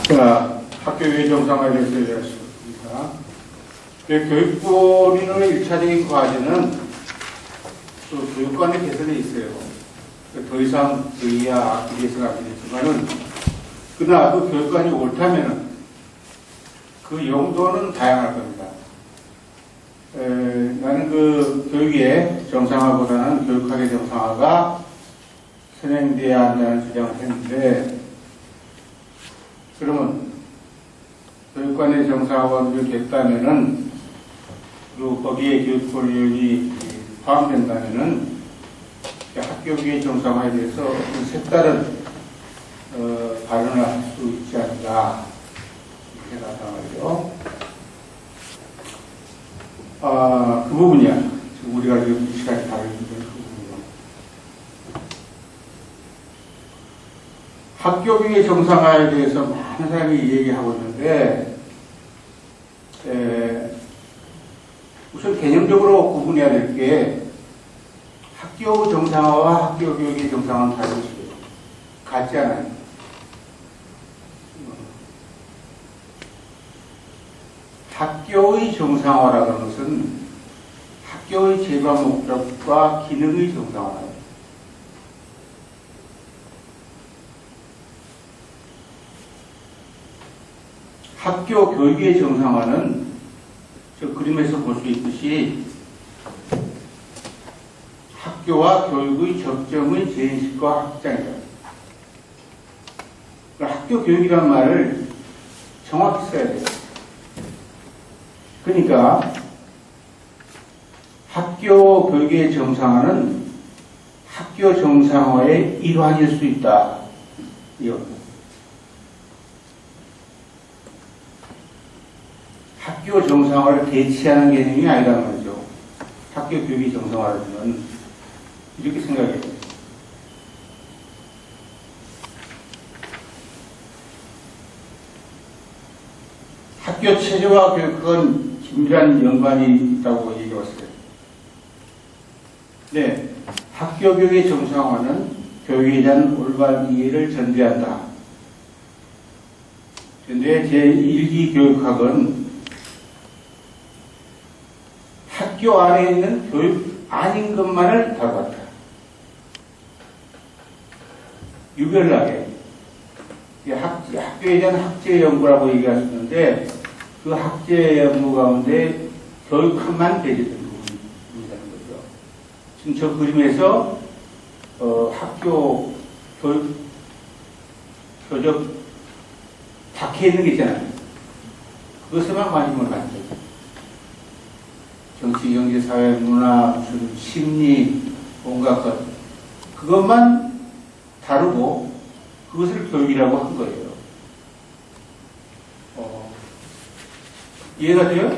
자, 학교의 정상화에 대해서 얘기하겠습니다. 교육본인의 1차적인 과제는 또 교육관의 개선에 있어요. 더 이상 의의야 이게 생각되겠지만은, 그러나 그 교육관이 옳다면은 그 용도는 다양할 겁니다. 나는 그 교육의 정상화보다는 교육학의 정상화가 선행돼야 한다는 주장을 했는데, 그러면 교육관의 정상화가 됐다면은, 그리고 거기에 교육본인이 포함된다면은 학교교육의 정상화에 대해서 어떤 색다른 발언을 할 수 있지 않을까 이렇게 생각하죠. 그 부분이야. 지금 우리가 지금 이 시간에 다루는 그 부분이요. 학교교육의 정상화에 대해서 많은 사람이 얘기하고 있는데, 우선 개념적으로 구분해야 될 게, 학교 정상화와 학교 교육의 정상화는 다른 것이에요. 같지 않아요. 학교의 정상화라는 것은 학교의 제반 목적과 기능의 정상화예요. 학교 교육의 정상화는 저 그림에서 볼 수 있듯이 학교와 교육의 적정의 재인식과 확장이다. 학교 교육이라는 말을 정확히 써야 돼요. 그러니까 학교 교육의 정상화는 학교 정상화의 일환일 수 있다. 이거. 학교 정상화를 대체하는 개념이 아니라는 거죠. 학교 교육이 정상화라면 이렇게 생각해요. 학교 체제와 교육은 긴밀한 연관이 있다고 얘기해왔어요. 네, 학교 교육의 정상화는 교육에 대한 올바른 이해를 전제한다. 그런데 제1기 교육학은 학교 안에 있는 교육 아닌 것만을 다루었다. 유별나게. 학교에 대한 학제 연구라고 얘기할 수 있는데, 그 학제 연구 가운데 교육학만 배제된 부분이라는 거죠. 지금 저 그림에서 학교 교육 교적 박혀 있는 게 있잖아요. 그것에만 관심을 갖는 거죠. 정치, 경제, 사회, 문화, 무슨 심리, 온갖 것 그것만 다루고 그것을 교육이라고 한 거예요. 이해가 돼요?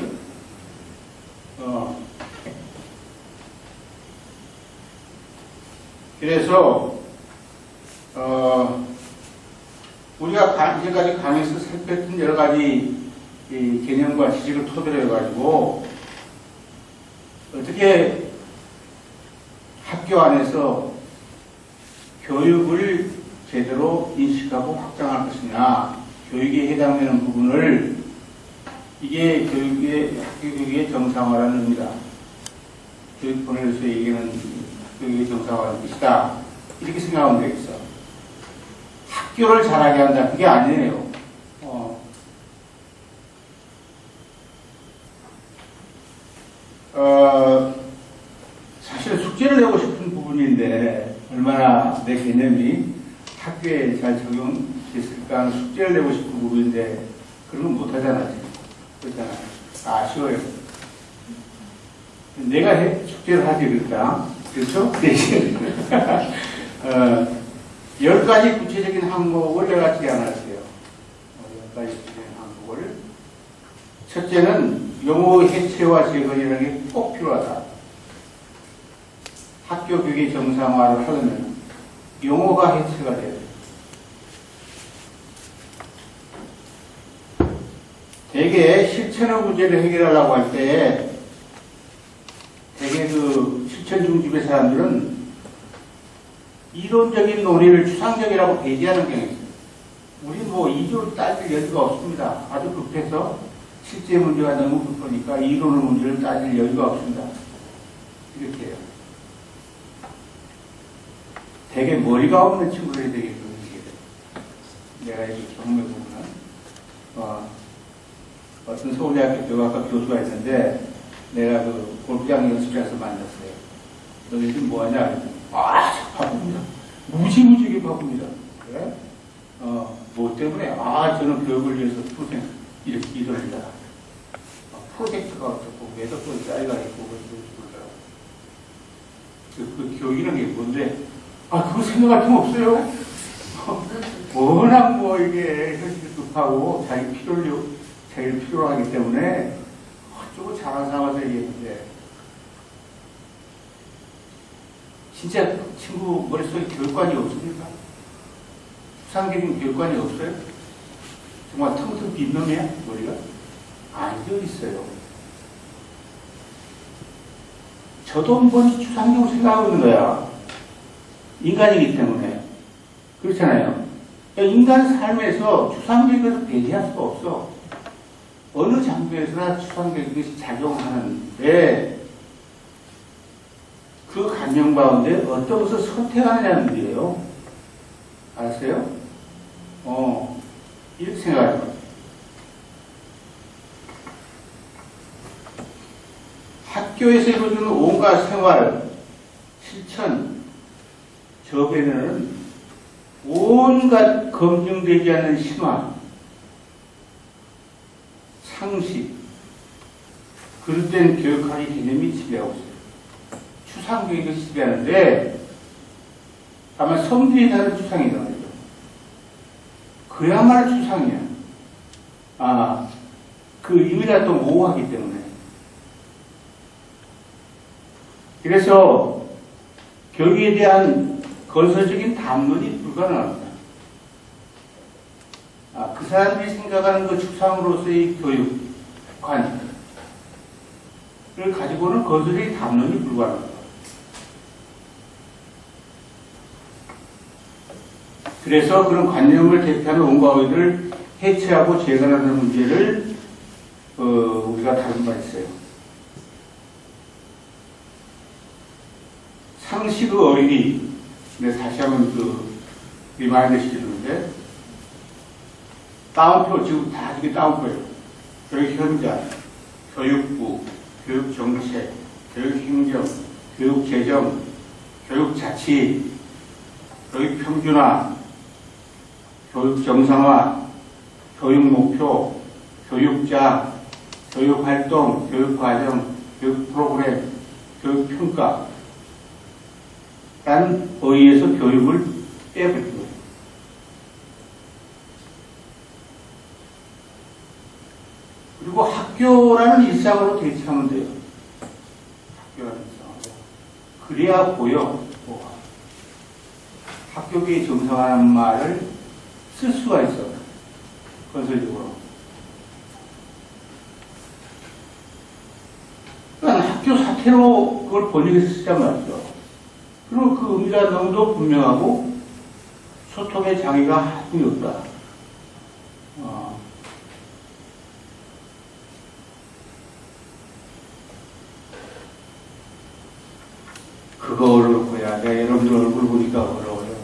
그래서 우리가 이제까지 강의에서 살폈던 여러 가지 개념과 지식을 토대로 해가지고 어떻게 학교 안에서 교육을 제대로 인식하고 확장할 것이냐, 교육에 해당되는 부분을 이게 학교 교육의 정상화라는 의미다. 교육본에서 얘기하는 교육의 정상화라는 뜻이다. 이렇게 생각하면 되겠어. 학교를 잘하게 한다. 그게 아니에요. 사실 숙제를 내고 싶은 부분인데 얼마나 내 개념이 학교에 잘 적용됐을까 하는 숙제를 내고 싶은 부분인데 그런 건 못하잖아 지금. 그렇잖아. 아쉬워요. 내가 숙제를 하지 그럴까? 그렇죠? 10가지 구체적인 항목을 내가 제안할게요. 10가지 구체적인 항목을. 첫째는 용어 해체와 재건이라는 게 꼭 필요하다. 학교 교육의 정상화를 하려면 용어가 해체가 돼야 돼요. 대개 실천의 문제를 해결하려고 할 때 대개 그 실천 중심의 사람들은 이론적인 논의를 추상적이라고 배제하는 경향이 있어요. 우리 뭐 2조 따질 여지가 없습니다. 아주 급해서 실제 문제가 너무 급하니까 이론의 문제를 따질 여지가 없습니다. 이렇게 해요. 되게 머리가 없는 친구들이 되게 그러시게 돼요. 내가 이렇게 경험해보면, 어떤 서울대학교 교과학과 교수가 있는데, 내가 그 골프장 연습장에서 만났어요. 너 요즘 뭐 하냐? 그랬더니, 바쁩니다. 무지무지하게 바쁩니다. 그래? 뭐 때문에? 저는 교육을 위해서 평생 이렇게 일을 한다. 프로젝트가 어떻고, 매덕도 짜리가 있고, 그 교육이라는 게 뭔데? 그거 생각할 틈 없어요. 워낙 뭐 이게 현실 급하고 자기를 필요로 하기 때문에 어쩌고 잘한 사람한테 얘기했는데, 진짜 친구 머릿속에 교육관이 없습니까? 추상적인 교육관이 없어요? 정말 텅텅 빈 놈이야, 머리가? 아니죠, 있어요. 저도 한 번 추상적으로 생각하고 있는 거야. 인간이기 때문에. 그렇잖아요. 인간 삶에서 추상적인 것을 배제할 수가 없어. 어느 장소에서나 추상적인 것이 작용하는데, 그 관념 가운데 어떤 것을 선택하느냐는 문제예요. 알았어요? 이렇게 생각하지 마세요. 학교에서 이루어지는 온갖 생활, 실천, 저변에는 온갖 검증되지 않는 신화, 상식, 그릇된 교육학의 개념이 지배하고 있어요. 추상적인 것이 지배하는데, 다만 성질이 다른 추상이다 말이죠. 그야말로 추상이야. 그 의미가 또 모호하기 때문에. 그래서 교육에 대한 건설적인 담론이 불가능합니다. 그 사람들이 생각하는 그 추상으로서의 교육관을 가지고는 건설적인 담론이 불가능합니다. 그래서 그런 관념을 대표하는 온갖 어휘들을 해체하고 재건하는 문제를 우리가 다룬 바 있어요. 상식의 어휘, 다시 한번 리마인드 시키는데, 다운표, 지금 다 이게 다운표예요. 교육현장, 교육부, 교육정책, 교육행정, 교육재정, 교육자치, 교육평준화, 교육정상화, 교육목표, 교육자, 교육활동, 교육과정, 교육프로그램, 교육평가 라는 어휘에서 교육을 빼버린 거예요. 그리고 학교라는 일상으로 대체하면 돼요. 학교라는 일상으로. 그래야 보여. 학교계의 정상화라는 말을 쓸 수가 있어. 건설적으로. 그러니까 학교 사태로 그걸 번역해서 쓰자면 말이죠. 그리고 그 의미가 너무도 분명하고 소통의 장애가 하나도 없다. 그거 어렵고야. 내가 여러분들 얼굴 보니까 어려워요.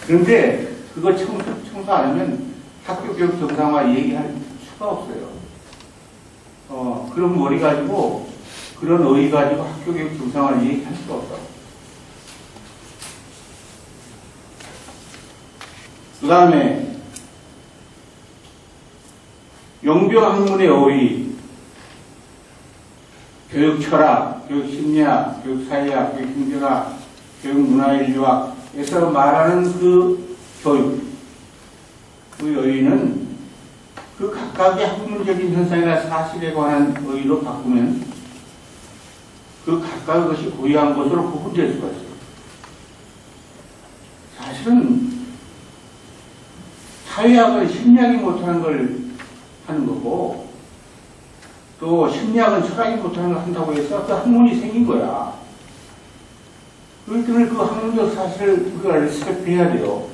그런데 그거 청소 안 하면 학교 교육 정상화 얘기할 수가 없어요. 그런 머리 가지고, 그런 어휘 가지고 학교 교육 정상화 얘기할 수가 없어. 그 다음에, 용병학문의 어휘, 교육 철학, 교육 심리학, 교육 사회학, 교육 행정학, 교육 문화인류학에서 말하는 그 교육, 그 어휘는 그 각각의 학문적인 현상이나 사실에 관한 어휘로 바꾸면 그 각각의 것이 고유한 것으로 구분될 수가 있어요. 사실은 사회학은 심리학이 못하는 걸 하는 거고, 또 심리학은 철학이 못하는 걸 한다고 해서 그 학문이 생긴 거야. 그렇기 때문에 그 학문적 사실을 우리가 리스펙트해야 돼요.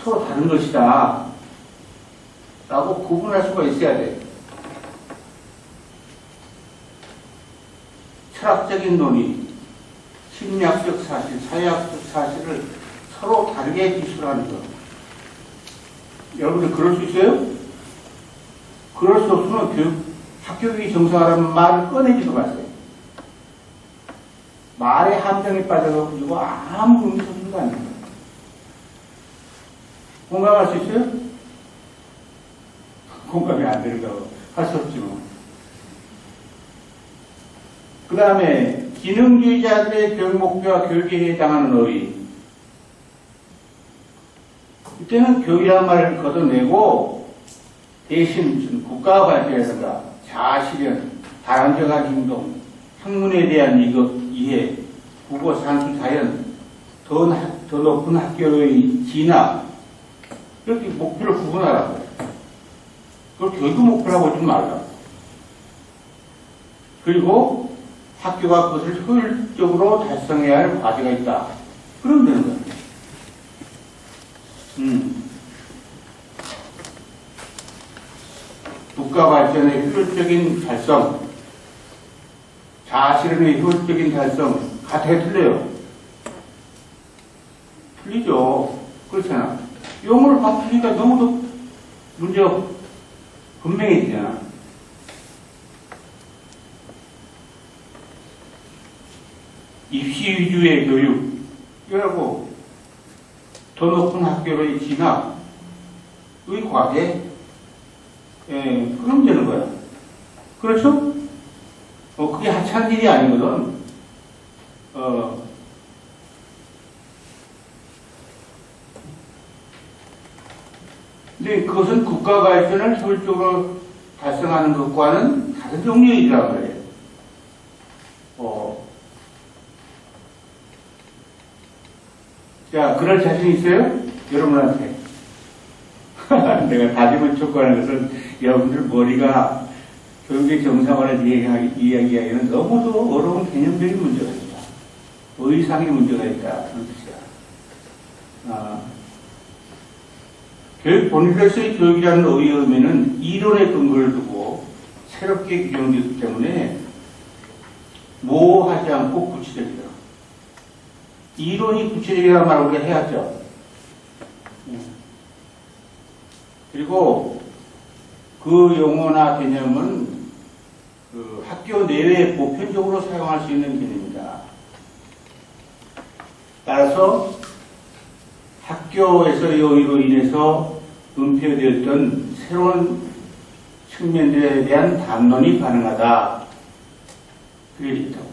서로 다른 것이다 라고 구분할 수가 있어야 돼. 철학적인 논의, 심리학적 사실, 사회학적 사실을 서로 다르게 기술하는 것. 여러분들 그럴 수 있어요? 그럴 수 없으면 학교교육이 정상화라는 말을 꺼내지도 마세요. 말에 함정에 빠져가지고 아무 의미 없는 거 아닙니다. 공감할 수 있어요? 공감이 안 되는다고 할 수 없지 뭐. 그 다음에 기능주의자들의 교육 목표와 교육에 해당하는 어휘. 이때는 교육이라는 말을 걷어내고 대신 무슨 국가가 발전해서가 자아실현, 다람쥐한 행동, 학문에 대한 이해, 국어, 산수, 자연, 더 높은 학교의 진학, 이렇게 목표를 구분하라고. 그걸 교육 목표라고 하지 말라. 그리고 학교가 그것을 효율적으로 달성해야 할 과제가 있다. 그러면 되는 거야. 국가 발전의 효율적인 달성, 자아실현의 효율적인 달성, 같아야 틀려요. 틀리죠. 그렇잖아. 용어를 바꾸니까 너무도 문제가 분명해지잖아. 입시 위주의 교육, 이라고 더 높은 학교의 진학의 과제, 그럼 되는 거야. 그렇죠? 그게 하찮은 일이 아니거든. 근데 그것은 국가 발전을 효율적으로 달성하는 것과는 다른 종류의 일이란 말이에요. 자, 그럴 자신 있어요? 여러분한테. 내가 다짐을 촉구하는 것은 여러분들 머리가 교육의 정상화를 이야기하기에는 너무도 어려운 개념적인 문제가 있다. 의상의 문제가 있다. 그런 뜻이야. 교육 본인으로서의 교육이라는 의미는 이론의 근거를 두고 새롭게 규정되기 때문에 모호하지 않고 구체적이다. 이론이 구체적이라는 말을 우리가 해야죠. 그리고 그 용어나 개념은 그 학교 내외에 보편적으로 사용할 수 있는 개념입니다. 따라서 학교에서의 의의로 인해서 은폐되었던 새로운 측면들에 대한 담론이 가능하다. 그게 있다고.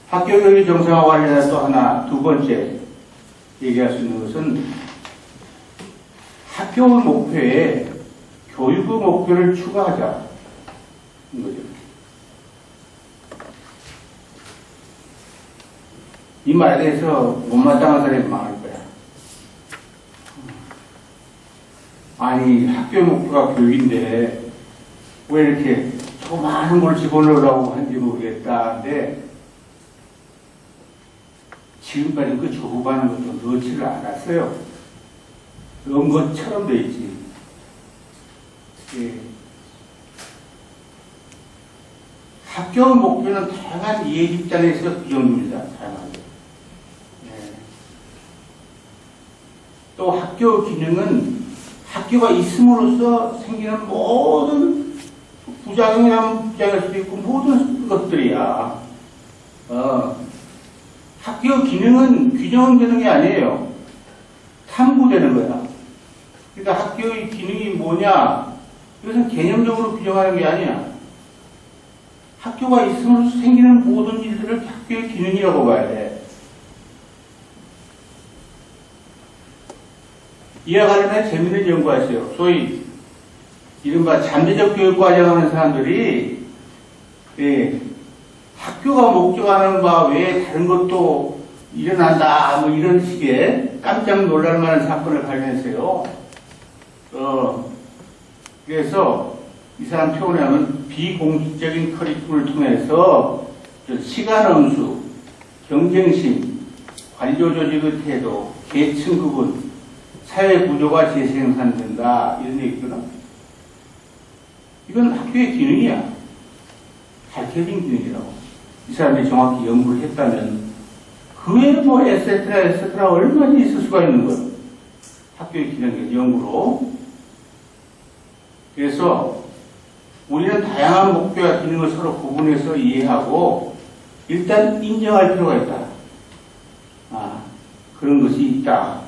학교 교육의 정상화 관련해서 또 하나, 두 번째 얘기할 수 있는 것은 학교의 목표에 교육의 목표를 추가하자. 인 거죠. 이 말에 대해서 못마땅한 사람이 많을 거야. 아니, 학교의 목표가 교육인데 왜 이렇게 더 많은 걸 집어넣으라고 하는지 모르겠다. 근데 지금까지 그 조급하는 것도 넣지를 않았어요. 넣은 것처럼 돼 있지. 예. 학교 목표는 다양한 이해 입장에서 규정됩니다. 다양하게. 예. 또 학교 기능은 학교가 있음으로써 생기는 모든 부작용이라면 부작용일 수도 있고 모든 것들이야. 학교 기능은 규정되는 게 아니에요. 탐구되는 거야. 그러니까 학교의 기능이 뭐냐? 이것은 개념적으로 규정하는 게 아니야. 학교가 있음으로써 생기는 모든 일들을 학교의 기능이라고 봐야 돼. 이와 관련해 재미있는 연구가 있어요. 소위 이른바 잠재적 교육 과정하는 사람들이 학교가 목적하는 바 외에 다른 것도 일어난다, 뭐 이런 식의 깜짝 놀랄 만한 사건을 발견했어요. 그래서 이 사람 표현을 하면 비공식적인 커리큘럼을 통해서 시간 엄수, 경쟁심, 관료 조직의 태도, 계층 구분, 사회 구조가 재생산된다. 이런 얘기거든. 이건 학교의 기능이야. 밝혀진 기능이라고. 이 사람이 정확히 연구를 했다면 그 외에 뭐 에세트라 얼마나 있을 수가 있는 거예요. 학교의 기능의 연구로. 그래서 우리는 다양한 목표와 기능을 서로 구분해서 이해하고 일단 인정할 필요가 있다. 그런 것이 있다.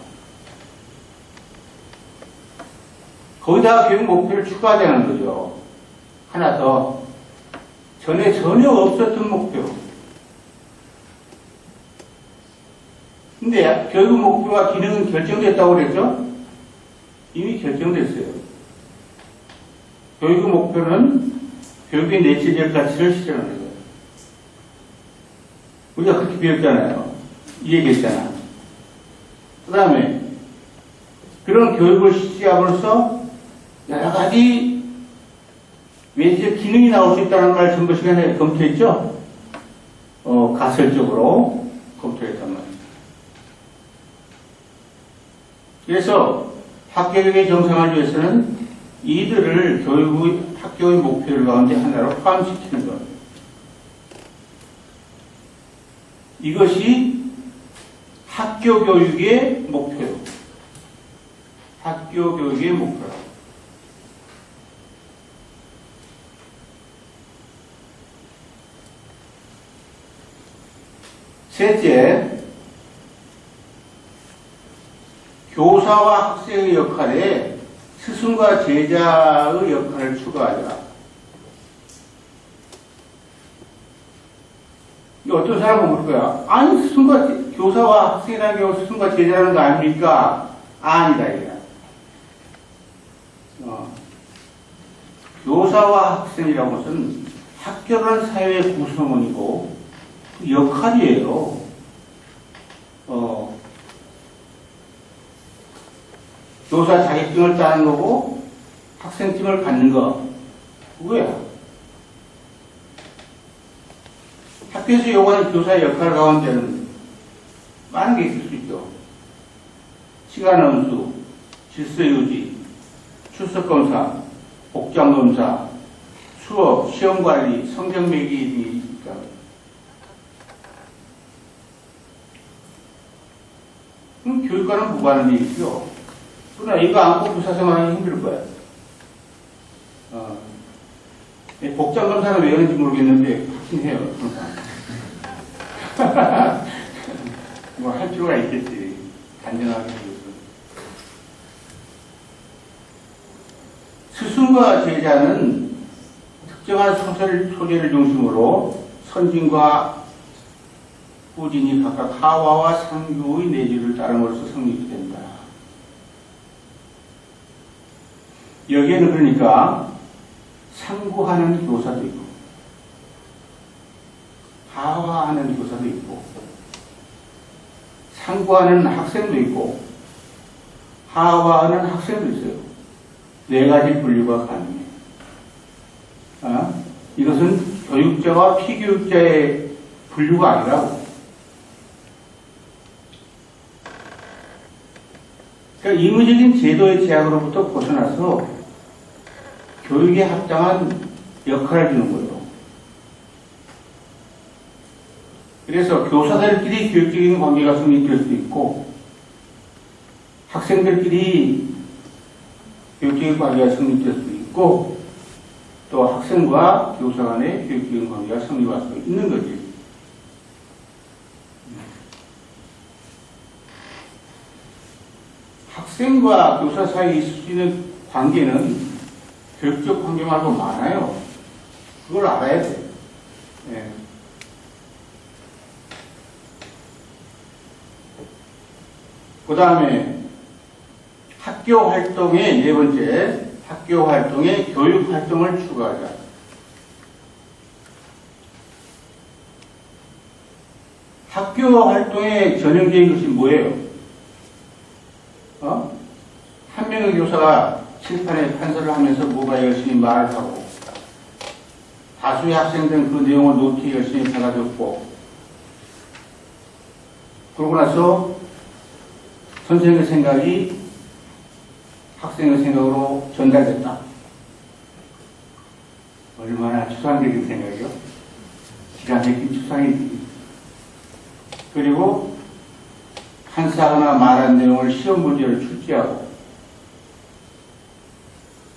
거기다가 교육 목표를 추가하자는 거죠. 하나 더. 전에 전혀 없었던 목표. 근데 교육 목표와 기능은 결정됐다고 그랬죠? 이미 결정됐어요. 교육의 목표는 교육의 내재적 가치를 실현하는 거예요. 우리가 그렇게 배웠잖아요. 이 얘기했잖아. 그 다음에 그런 교육을 실시함으로써 여러 가지 외적 기능이 나올 수 있다는 말 전부 시간에 검토했죠? 가설적으로 검토했단 말이에요. 그래서 학교의 정상을 위해서는 이들을 학교의 목표를 가운데 하나로 포함시키는 것. 이것이 학교 교육의 목표요. 학교 교육의 목표라. 셋째, 교사와 학생의 역할에 스승과 제자의 역할을 추가하자. 어떤 사람은 그럴 거야. 아니, 교사와 학생이라는 게 스승과 제자라는 거 아닙니까? 아니다, 이거야. 교사와 학생이라는 것은 학교라는 사회의 구성원이고, 그 역할이에요. 교사 자격증을 따는 거고, 학생증을 갖는 거, 그거야. 학교에서 요구하는 교사의 역할 가운데는 많은 게 있을 수 있죠. 시간 엄수, 질서 유지, 출석 검사, 복장 검사, 수업, 시험 관리, 성적 매기 등이 있습니다. 그럼 교육과는 무관한 얘기죠. 그러나 이거 안고 부사생활하기 힘들 거야. 복장 검사는 왜 그런지 모르겠는데 하긴 해요. 뭐 할 필요가 있겠지. 단정하게 해줘서. 스승과 제자는 특정한 소재를 중심으로 선진과 후진이 각각 하와와 상규의 내지를 따름으로써 성립된다. 여기에는 그러니까 상구하는 교사도 있고 하와하는 교사도 있고 상구하는 학생도 있고 하와하는 학생도 있어요. 네 가지 분류가 가능해요. 이것은 교육자와 피교육자의 분류가 아니라고. 그러니까 임의적인 제도의 제약으로부터 벗어나서 교육에 합당한 역할을 주는 거예요. 그래서 교사들끼리 교육적인 관계가 성립될 수도 있고 학생들끼리 교육적인 관계가 성립될 수도 있고 또 학생과 교사 간의 교육적인 관계가 성립할 수 있는 거지. 학생과 교사 사이에 있을 수 있는 관계는 교육적 관계 말고 많아요. 그걸 알아야 돼. 네. 그 다음에 학교 활동의 네 번째, 학교 활동에 교육 활동을 추가하자. 학교 활동의 전형적인 것이 뭐예요? 한 명의 교사가 칠판에 판서를 하면서 뭐가 열심히 말을 하고 다수의 학생들은 그 내용을 노트에 열심히 받아줬고 그러고 나서 선생님의 생각이 학생의 생각으로 전달됐다. 얼마나 추상적인 생각이요? 기가 막힌 추상이. 그리고 한사하나 말한 내용을 시험 문제를 출제하고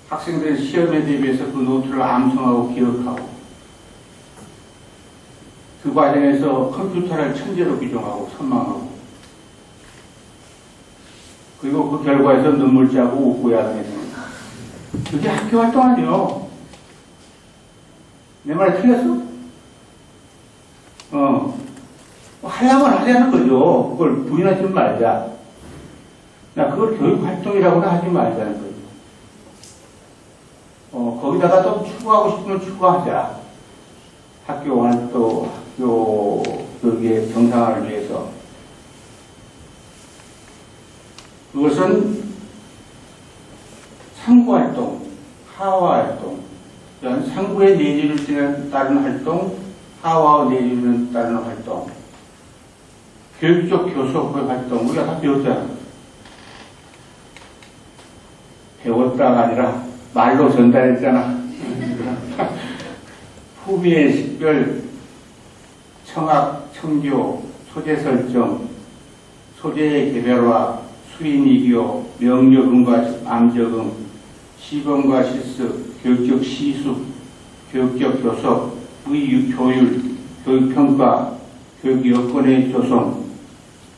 학생들의 시험에 대비해서 그 노트를 암송하고 기억하고 그 과정에서 컴퓨터를 천재로 규정하고 선망하고 그리고 그 결과에서 눈물 짜고 웃고 야단했습니다. 그게 학교 활동 아니에요. 내 말이 틀렸어? 하려면 하자는 거죠. 그걸 부인하지 말자. 나 그걸 교육활동이라고는 하지 말자는 거죠. 거기다가 또 추구하고 싶으면 추구하자. 학교 활동, 학교 교육의 정상화를 위해서. 그것은 상부활동, 하화활동, 상부의 내지를 따르는 활동, 하와의 내지를 따르는 활동, 교육적 교섭의 활동, 우리가 다 배웠잖아. 배웠다가 아니라 말로 전달했잖아. 후미의 식별, 청학, 청교, 소재 설정, 소재의 개별화, 수인이교, 명적응과 암적응, 시범과 실습, 교육적 시수, 교육적 교섭, 교율, 교육평가, 교육 여건의 조성,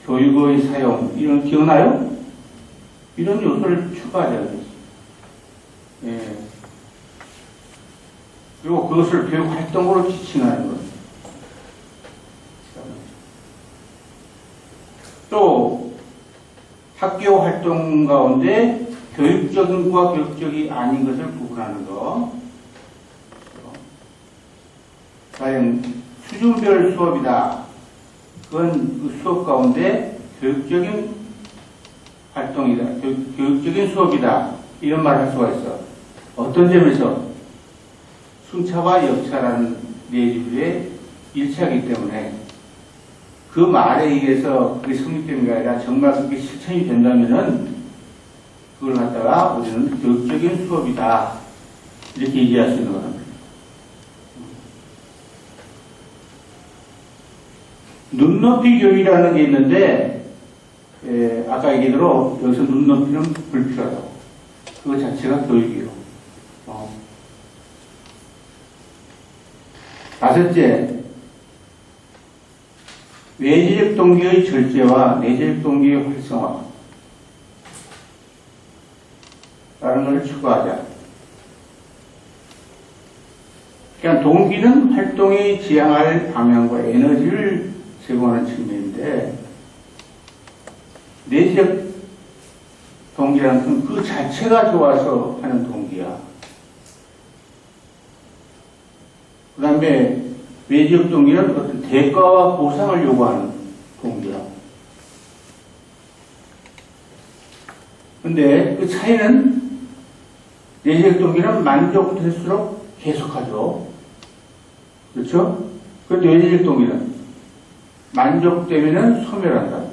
교육의 사용, 이런 기억나요? 이런 요소를 추가하자는 거지. 예. 그리고 그것을 교육 활동으로 지칭하는 것. 또 학교 활동 가운데 교육적인과 교육적이 아닌 것을 구분하는 것. 과연 수준별 수업이다. 그건 그 수업 가운데 교육적인 활동이다. 교육적인 수업이다. 이런 말을 할 수가 있어. 어떤 점에서 순차와 역차라는 내집의 일차이기 때문에 그 말에 의해서 그게 성립되는 게 아니라 정말 그게 실천이 된다면은 그걸 갖다가 우리는 교육적인 수업이다. 이렇게 얘기할 수 있는 겁니다. 눈높이 교육이라는 게 있는데, 아까 얘기대로 여기서 눈높이는 불필요하다고. 그거 자체가 교육이에요. 다섯째, 외재적 동기의 절제와 내재적 동기의 활성화. 라는 것을 추구하자. 그러니까 동기는 활동이 지향할 방향과 에너지를 제공하는 측면인데, 내재적 동기라는 것은 그 자체가 좋아서 하는 동기야. 그 다음에 외재적 동기는 어떤 대가와 보상을 요구하는 동기야. 근데 그 차이는 내재적 동기는 만족될수록 계속하죠. 그렇죠? 그런데 외재적 동기는 만족되면은 소멸한다.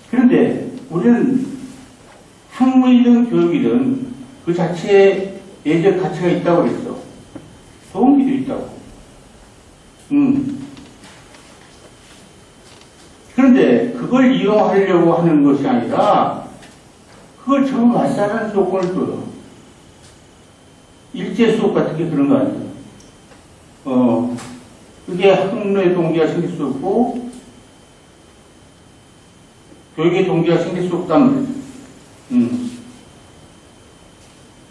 그런데 우리는 학문이든 교육이든 그 자체에 예적 가치가 있다고 그랬어. 동기도 있다고. 그런데 그걸 이용하려고 하는 것이 아니라 그걸 전부 맞사라는 조건을 둬요. 일제 수업 같은 게 그런 거 아니에요. 그게 학문의 동기가 생길 수 없고 교육의 동기가 생길 수 없다면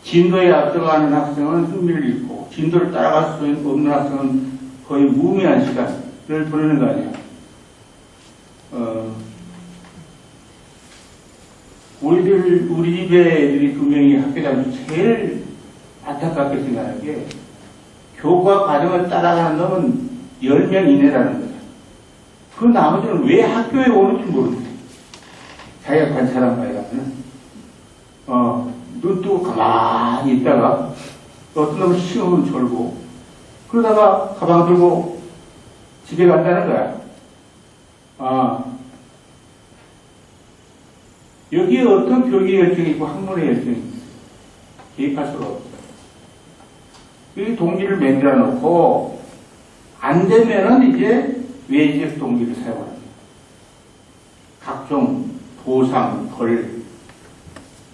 진도에 앞서가는 학생은 흥미를 잃고 진도를 따라갈 수 없는 학생은 거의 무의미한 시간을 보내는 거 아니에요. 우리 집에 애들이 두 명이 학교 다니면서 제일 안타깝게 생각하는 게 교과 과정을 따라가는 놈은 10명 이내라는 거야. 그 나머지는 왜 학교에 오는지 모르는데. 자기가 관찰한 바에 가면, 눈 뜨고 가만히 있다가 어떤 놈은 시험은 졸고, 그러다가 가방 들고 집에 간다는 거야. 여기에 어떤 교육의 열정이 있고 학문의 열정이 있어요. 개입할 수가 없어요. 여기 동기를 만들어 놓고, 안 되면은 이제 외적 동기를 사용합니다. 각종 보상, 벌,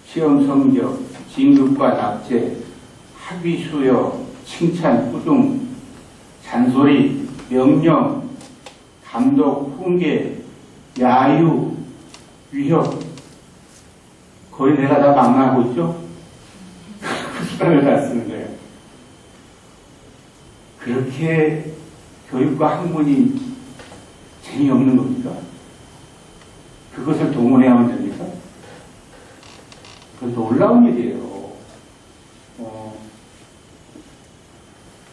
시험 성적, 진급과 낙제, 학위 수여, 칭찬, 꾸중, 잔소리, 명령, 감독, 훈계, 야유, 위협, 거의 내가 다 망라하고 있죠? 그 수단을 다 쓰는 거예요. 그렇게 교육과 학문이 재미없는 겁니까? 그것을 동원해야만 됩니까? 그건 놀라운 일이에요.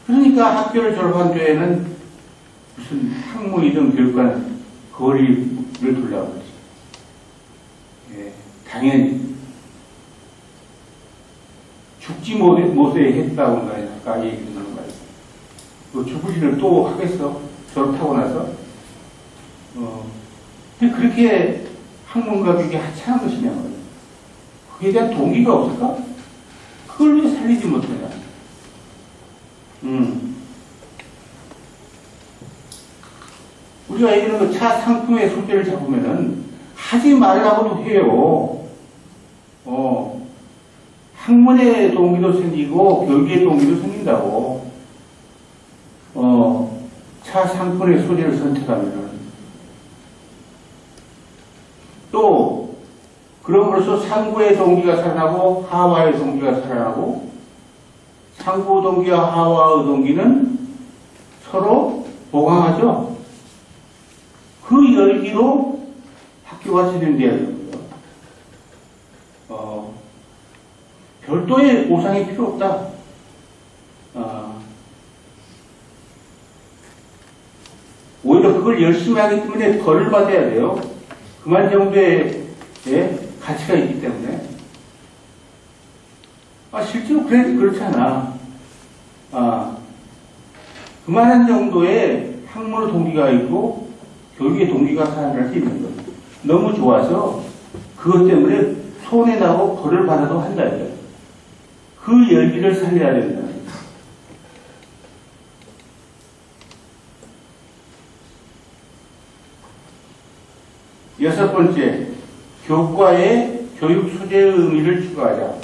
그러니까 학교를 졸업한 뒤에는 무슨 학문이든 교육과는 거리를 둘라고 그러지. 예, 당연히 죽지 못해 했다고 아까 얘기했는 거예요. 그 죽을 일을 또 하겠어? 졸업하고 나서? 근데 그렇게 학문과 교육이 하찮은 것이냐고요. 그에 대한 동기가 없을까? 그걸 왜 살리지 못하냐? 우리가 얘기하는 그 차 상품의 소재를 잡으면은 하지 말라고도 해요. 학문의 동기도 생기고 교육의 동기도 생긴다고. 차 상품의 소재를 선택하면은 또 그럼으로써 상부의 동기가 살아나고 하와의 동기가 살아나고 상부 동기와 하와의 동기는 서로 보강하죠. 그 열기로 학교가 진행돼야 되고요. 별도의 보상이 필요 없다. 오히려 그걸 열심히 하기 때문에 벌을 받아야 돼요. 그만 정도의 가치가 있기 때문에. 실제로 그렇지 않아. 그만한 정도의 학문의 동기가 있고 교육의 동기가 살아날 수 있는 거예요. 너무 좋아서 그것 때문에 손해나고 벌을 받아도 한다 이거예요. 그 열기를 살려야 된다. 여섯 번째, 교과에 교육 소재의 의미를 추가하자.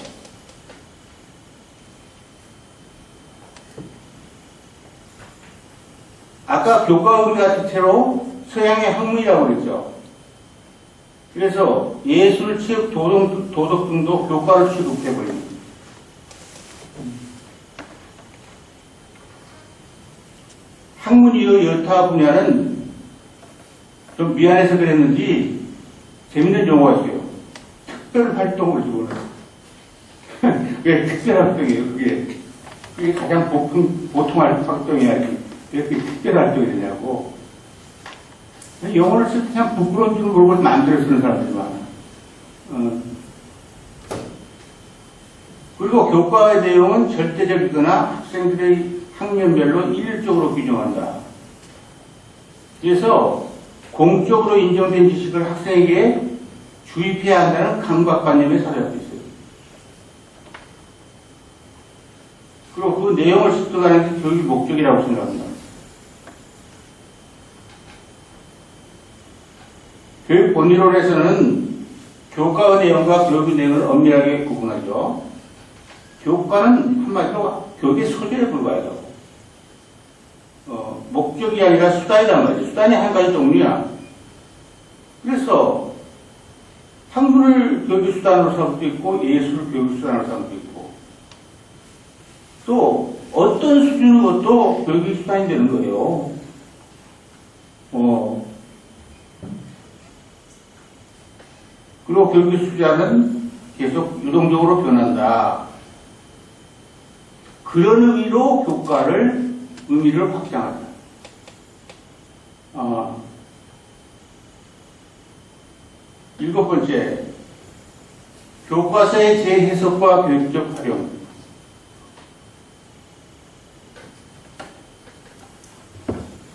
아까 교과 의미가 대체로 서양의 학문이라고 그랬죠. 그래서 예술, 체육, 도덕 등도 교과로 취급해버립니다. 학문 이외의 여타 분야는 좀 미안해서 그랬는지 재밌는 용어가 있어요. 특별 활동을 집어넣어요. 그게 특별 활동이에요. 그게 가장 보통 활동이야지. 왜 이렇게 특별 활동이 되냐고. 영어를 쓸 때 그냥 부끄러운 줄 모르고 만들어 쓰는 사람들이 많아. 그리고 교과의 내용은 절대적이거나 학생들의 학년별로 일률적으로 규정한다. 그래서 공적으로 인정된 지식을 학생에게 주입해야 한다는 강박관념에 사로잡혀 있어요. 그리고 그 내용을 습득하는 게 교육의 목적이라고 생각합니다. 교육 본의론에서는 교과의 내용과 교육의 내용을 엄밀하게 구분하죠. 교과는 한마디로 교육의 소재에 불과하다고. 목적이 아니라 수단이란 말이죠. 수단이 한 가지 종류야. 그래서 학문을 교육의 수단으로 삼을 수 있고 예술을 교육의 수단으로 삼을 수 있고 또 어떤 수준의 것도 교육의 수단이 되는 거예요. 그리고 교육의 수단은 계속 유동적으로 변한다. 그런 의미로 교과를 의미를 확장한다. 일곱 번째, 교과서의 재해석과 교육적 활용.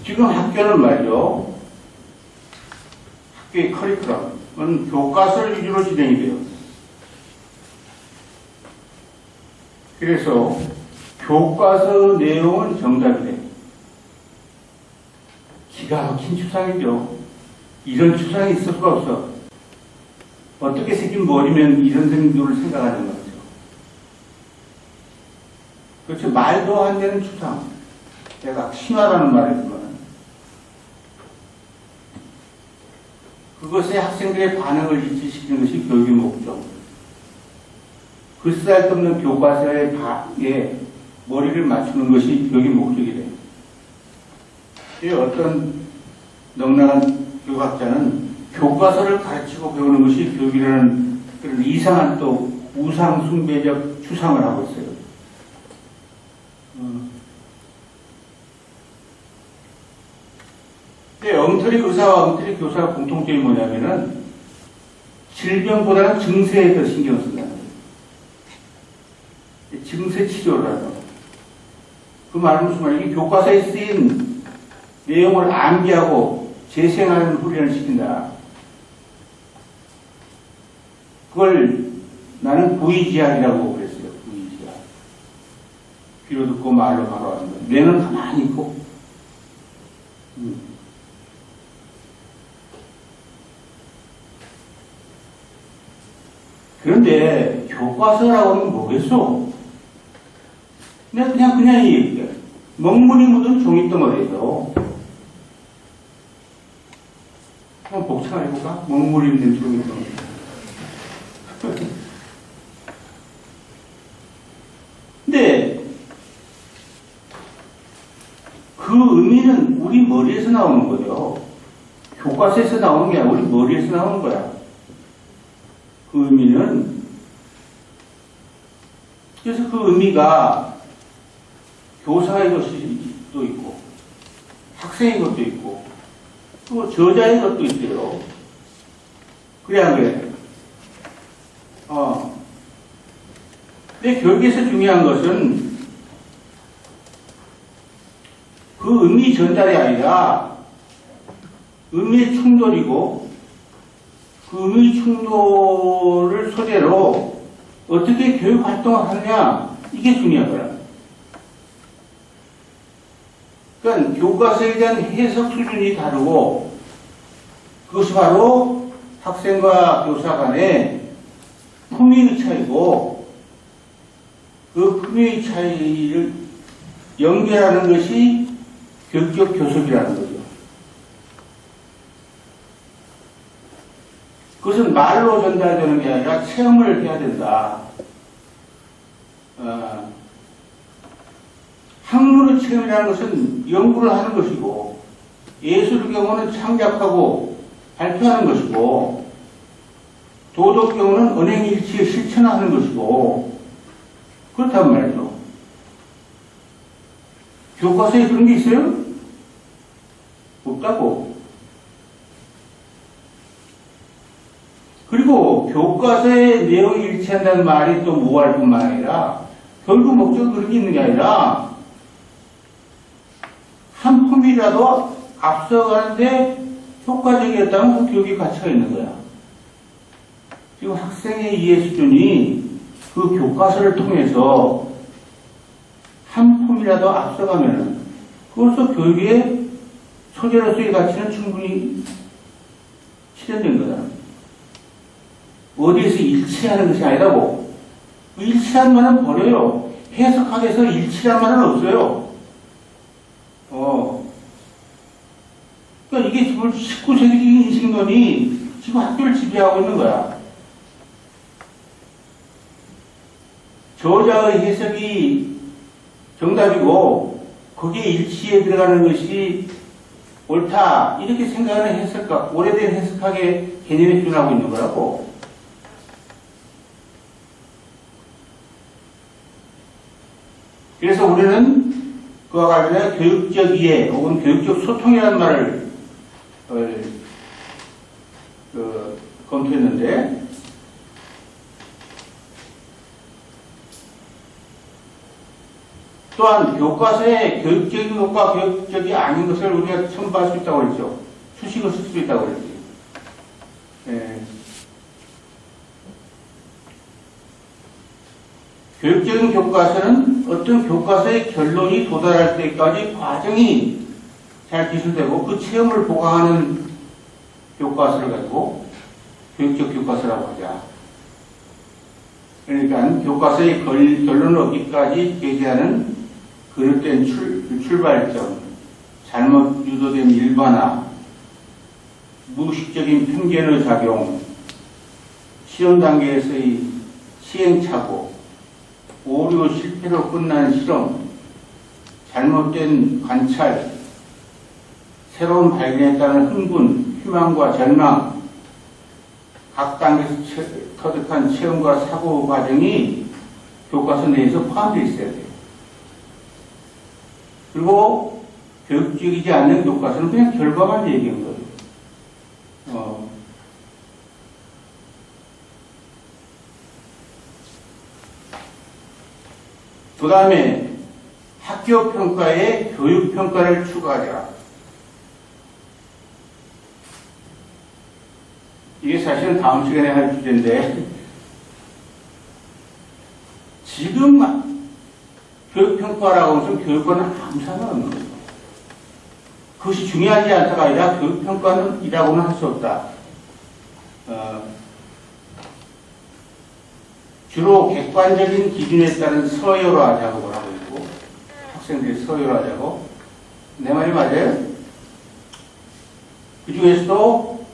지금 학교는 말이죠. 학교의 커리큘럼은 교과서를 위주로 진행이 돼요. 그래서 교과서 내용은 정답이 돼. 기가 막힌 추상이죠. 이런 추상이 있을 수가 없어. 어떻게 새긴 머리면 이런 생각을 생각하는 거죠. 그렇죠. 말도 안 되는 추상. 내가 신화라는 말이지만 그것에 학생들의 반응을 일치시키는 것이 교육의 목적. 그 쓸데없는 교과서에 머리를 맞추는 것이 교육의 목적이래요. 어떤 넉넉한 교육학자는 교과서를 가르치고 배우는 것이 교육이라는 그런 이상한 또 우상 숭배적 추상을 하고 있어요. 근데 엉터리 의사와 엉터리 교사의 공통점이 뭐냐면은 질병보다는 증세에 더 신경을 쓴다는 거예요. 증세 치료를 하죠. 그 말은 무슨 말이에요? 이게 교과서에 쓰인 내용을 암기하고 재생하는 훈련을 시킨다. 그걸 나는 부의지학이라고 그랬어요. 부의지학. 귀로 듣고 말로 바로 하는 거예요. 뇌는 가만히 있고. 그런데 교과서라고 하면 뭐겠어? 그냥 이 얘기야. 먹물이 묻은 종이덩어리에서 한번 복창해볼까? 먹물이 묻은 종이덩어리. 근데 그 의미는 우리 머리에서 나오는 거죠. 교과서에서 나오는 게 아니라 우리 머리에서 나오는 거야. 그 의미는. 그래서 그 의미가 교사의 것도 있고 학생의 것도 있고 또 저자의 것도 있어요. 그래 안 그래? 근데 교육에서 중요한 것은 그 의미 전달이 아니라 의미의 충돌이고 그 의미 충돌을 소재로 어떻게 교육 활동을 하느냐, 이게 중요한 거야. 그러니까 교과서에 대한 해석 수준이 다르고 그것이 바로 학생과 교사 간의 품위의 차이고 그 품위의 차이를 연결하는 것이 교육적 교섭이라는 거죠. 그것은 말로 전달되는 게 아니라 체험을 해야 된다. 학문의 체험이라는 것은 연구를 하는 것이고 예술의 경우는 창작하고 발표하는 것이고 도덕 경우는 언행일치에 실천하는 것이고 그렇단 말이죠. 교과서에 그런 게 있어요? 없다고. 그리고 교과서의 내용이 일치한다는 말이 또 무할 뿐만 아니라 결국 목적은 그런 게 있는 게 아니라 한 품이라도 앞서가는데 효과적이었다면 그 교육의 가치가 있는 거야. 지금 학생의 이해 수준이 그 교과서를 통해서 한 품이라도 앞서가면 그것도 교육의 소재로서의 가치는 충분히 실현된 거다. 어디에서 일치하는 것이 아니라고. 일치한 말은 버려요. 해석하기 위해서 일치한 말은 없어요. 그러니까 이게 지금 19세기적인 인식론이 지금 학교를 지배하고 있는 거야. 저자의 해석이 정답이고 거기에 일치에 들어가는 것이 옳다 이렇게 생각하는 해석가, 오래된 해석학의 개념에 준하고 있는 거라고. 그래서 우리는 그와 관련해 교육적 이해 혹은 교육적 소통이라는 말을 검토했는데 또한 교과서에 교육적인 것과 교육적이 아닌 것을 우리가 첨부할 수 있다고 그랬죠. 수식을 쓸 수 있다고 그랬지. 예. 교육적인 교과서는 어떤 교과서의 결론이 도달할 때까지 과정이 잘 기술되고 그 체험을 보강하는 교과서를 가지고 교육적 교과서라고 하자. 그러니까 교과서의 결론을 얻기까지 제시하는 그릇된 출발점, 잘못 유도된 일반화, 무의식적인 편견의 작용, 시험 단계에서의 시행착오, 오류 실패로 끝난 실험, 잘못된 관찰, 새로운 발견에 따른 흥분, 희망과 절망, 각 단계에서 터득한 체험과 사고 과정이 교과서 내에서 포함되어 있어야 돼요. 그리고 교육적이지 않는 교과서는 그냥 결과만 얘기한 거예요. 그 다음에 학교 평가에 교육 평가를 추가하자. 이게 사실은 다음 시간에 할 주제인데, 지금 교육평가라고 해서 교육과는 아무 상관없는 거죠. 그것이 중요하지 않다가 아니라 교육평가는이라고는 할 수 없다. 주로 객관적인 기준에 따른 서열화 작업을 하고 있고, 학생들이 서열화 작업. 내 말이 맞아요? 그 중에서도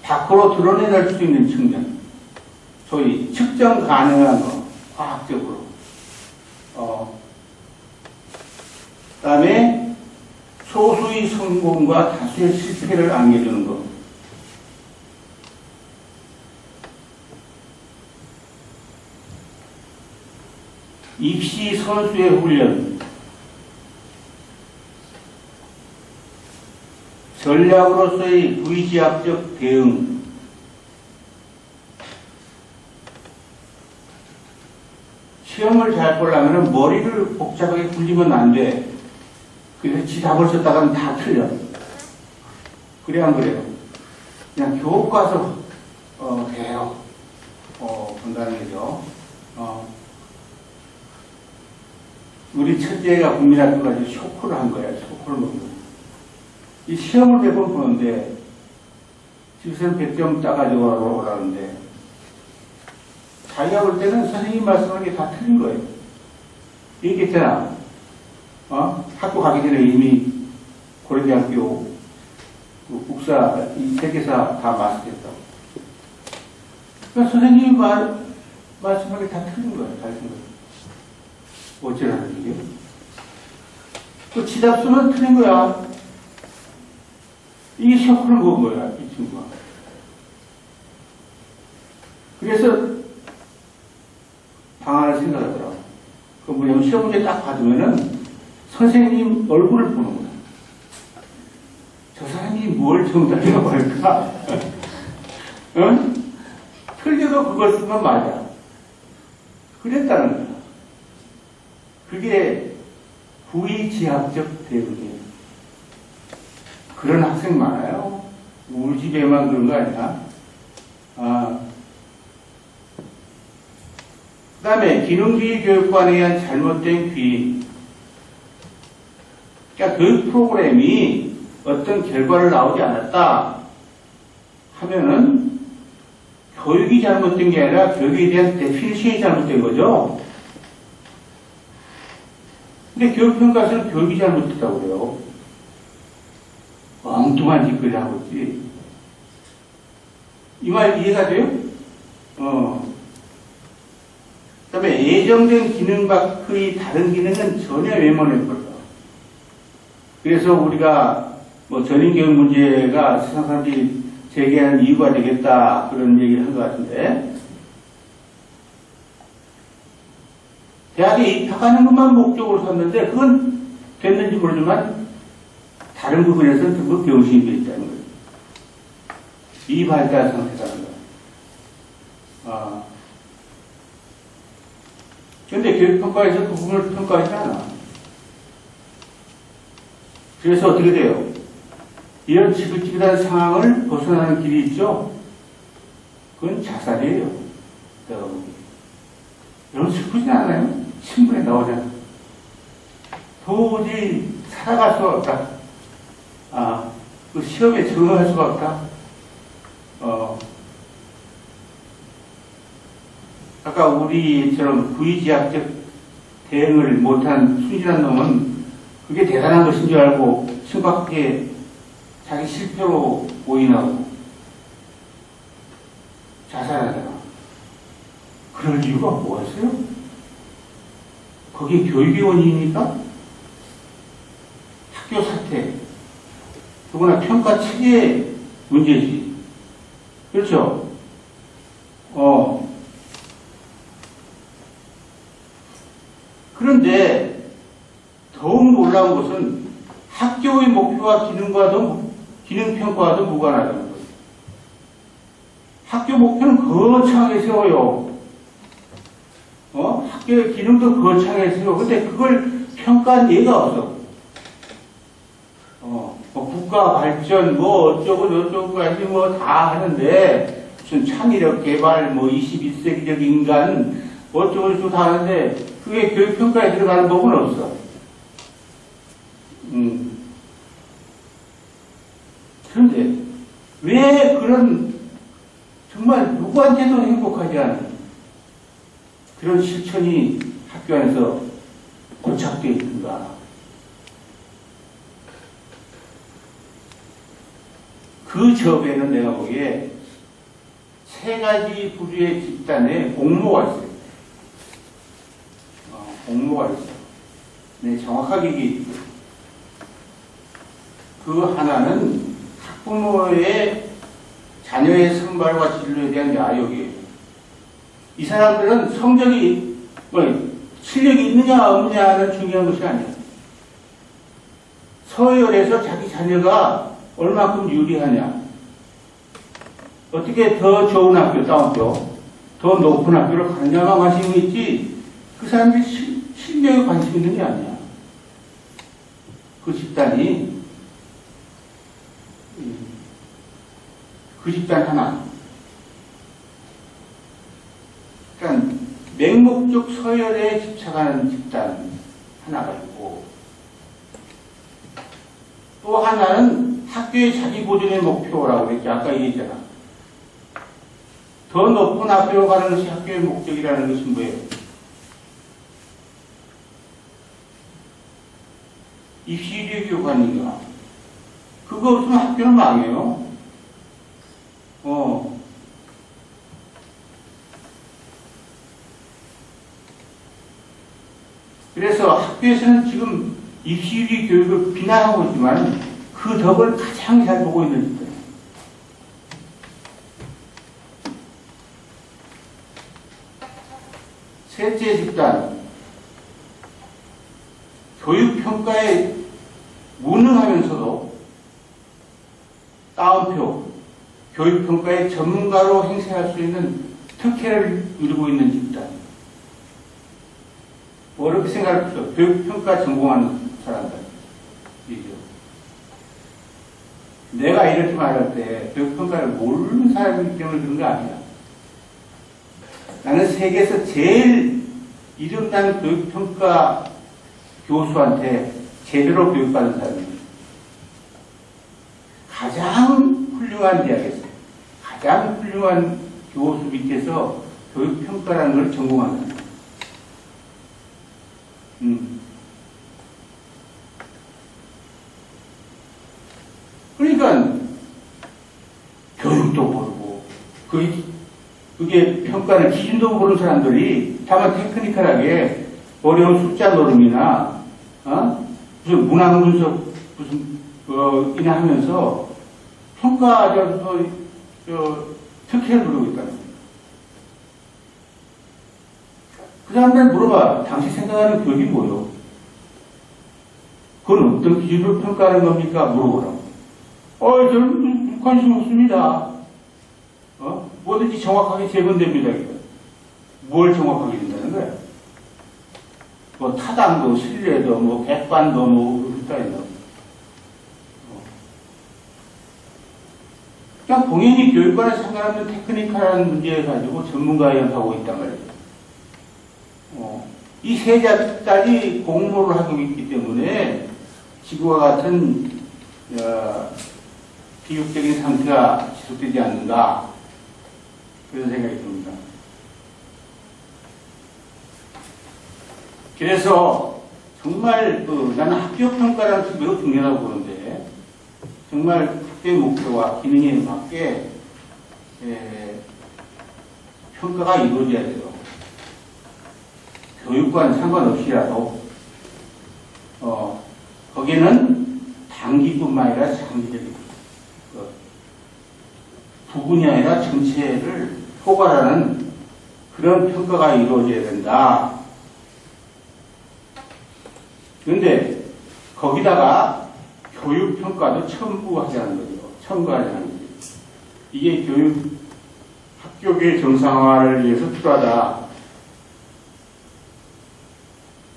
밖으로 드러내낼 수 있는 측면, 소위 측정 가능한 거, 과학적으로. 그 다음에 소수의 성공과 다수의 실패를 안겨주는 것. 입시 선수의 훈련, 전략으로서의 부의지학적 대응, 시험을 잘 보려면 머리를 복잡하게 굴리면 안 돼. 그래서 지 답을 썼다가는 다 틀려. 그래 안 그래요? 그냥 교과서 그대로 본다는 거죠. 우리 첫째가 국민학교 가지고 쇼크를 한 거야. 쇼크를 먹는 거야. 이 시험을 몇 번 보는데 지금 100점 따가지고 오라는데 자기가 볼 때는 선생님 말씀하는 게 다 틀린 거예요. 얘기했잖아. 학교 가기 전에 이미 고려대학교 국사, 이 세계사 다 마스터했다고. 그러니까 선생님이 말씀하는 게 다 틀린 거예요. 다 틀린 거예요. 어쩌라는 얘기예요? 또 지답 쓰면 틀린 거야. 이게 쇼크를 먹은 거야, 이 친구가. 그래서 방안을 생각하더라고. 그 뭐냐면 시험 문제 딱 받으면은 선생님 얼굴을 보는 거야. 저 사람이 뭘 정답이라고 할까? 응? 틀려도 그걸 쓰면 맞아. 그랬다는 거야. 그게 부의지학적 대응이에요. 그런 학생 많아요. 우리 집에만 그런 거 아니야? 그 다음에 기능주의 교육관에 의한 잘못된 귀인. 그러니까 교육 프로그램이 어떤 결과를 나오지 않았다 하면은 교육이 잘못된 게 아니라 교육에 대한 데피니션이 잘못된 거죠. 근데 교육평가에서는 교육이 잘못됐다고 그래요. 엉뚱한 짓거리 하고 있지. 이 말 이해가 돼요? 그 다음에 예정된 기능 밖의 다른 기능은 전혀 외면해버려. 그래서 우리가 뭐 전인교육 문제가 세상 사람들이 제기하는 이유가 되겠다 그런 얘기를 한 것 같은데, 대학에 입학하는 것만 목적으로 샀는데 그건 됐는지 모르지만 다른 부분에서는 전부 병신이 되어 있다는 거예요. 비발달 상태라는 거예요. 그런데 교육평가에서 그 부분을 평가하지 않아. 그래서 어떻게 돼요? 이런 지긋지긋한 상황을 벗어나는 길이 있죠? 그건 자살이에요. 내가 보기에. 여러분 슬프지 않아요? 신문에 나오잖아. 도저히 살아갈 수가 없다. 그 시험에 적응할 수가 없다. 아까 우리처럼 부의지학적 대응을 못한 순진한 놈은 그게 대단한 것인 줄 알고 심각하게 자기 실패로 오인하고 자살하잖아. 그럴 이유가 뭐였어요? 그게 교육의 원인입니까? 학교 사태, 더구나 평가 체계의 문제지. 그렇죠? 그런데 더욱 놀라운 것은 학교의 목표와 기능평가와도 무관하다는 거예요. 학교 목표는 거창하게 세워요. 학교의 기능도 거창하게 세워. 근데 그걸 평가한 예가 없어. 국가 발전, 어쩌고 저쩌고까지 다 하는데, 무슨 창의력 개발, 21세기적 인간, 어쩌고 저쩌고 다 하는데, 그게 교육평가에 들어가는 법은 없어. 그런데, 왜 그런, 정말 누구한테도 행복하지 않은 그런 실천이 학교 안에서 고착되어 있는가? 그 접에는 내가 보기에 세 가지 부류의 집단에 공모가 있어요. 공모가 있어요. 네, 정확하게 얘기해주세요. 그 하나는 학부모의 자녀의 선발과 진로에 대한 야욕이에요. 이 사람들은 성적이, 실력이 있느냐 없느냐는 중요한 것이 아니에요. 서열에서 자기 자녀가 얼마큼 유리하냐. 어떻게 더 좋은 학교, 다운표, 더 높은 학교를 가느냐가 관심이 있지, 그 사람들이 실력에 관심 있는 게 아니야. 그 집단이, 그 집단 하나. 그러니까 맹목적 서열에 집착하는 집단 하나가 있고, 또 하나는 학교의 자기 보존의 목표라고 그랬죠. 아까 얘기했잖아. 더 높은 학교로 가는 것이 학교의 목적이라는 것은 뭐예요? 입시유리 교육아닌가? 그거 없으면 학교는 망해요. 그래서 학교에서는 지금 입시유리 교육을 비난하고 있지만 그 덕을 가장 잘 보고 있는 집단. 셋째 집단. 교육평가에 무능하면서도 따옴표, 교육평가의 전문가로 행세할 수 있는 특혜를 누리고 있는 집단. 어렵게 생각해보세요. 교육평가 전공하는 사람들. 내가 이렇게 말할 때 교육평가를 모르는 사람이기 때문에 그런 거 아니야. 나는 세계에서 제일 이름난 교육평가 교수한테 제대로 교육받은 사람이에요. 가장 훌륭한 대학에서 가장 훌륭한 교수 밑에서 교육평가라는 걸 전공한 사람. 그러니까 교육도 모르고 그게 평가를 기준도 모르는 사람들이 다만 테크니컬하게 어려운 숫자 노름이나 무슨 문항 분석 이나 하면서 평가자로서 특혜를 누리고 있다는 거예요. 그 사람들 물어봐. 당시 생각하는 교육이 뭐요? 그건 어떤 기준으로 평가하는 겁니까? 물어보라고. 저는 관심 없습니다. 뭐든지 정확하게 재건됩니다. 뭘 정확하게 된다는 거야? 타당도, 신뢰도, 객관도, 그렇다 했나. 그냥 공연히 교육과는 상관없는 테크니컬한 문제 가지고 전문가위원하고 있단 말이에요. 이 세 가지 공모를 하고 있기 때문에 지구와 같은 비극적인 상태가 지속되지 않는가 그런 생각이 듭니다. 그래서 정말 나는 학교평가라는 것이 매우 중요하다고 보는데 정말 학교의 목표와 기능에 맞게 평가가 이루어져야 돼요. 교육과는 상관없이라도 거기에는 단기뿐만 아니라 장기적인 부분이 아니라 전체를 포괄하는 그런 평가가 이루어져야 된다. 그런데 거기다가 교육평가도 첨부하자는 거죠. 첨부하자는 거죠. 이게 학교의 정상화를 위해서 필요하다.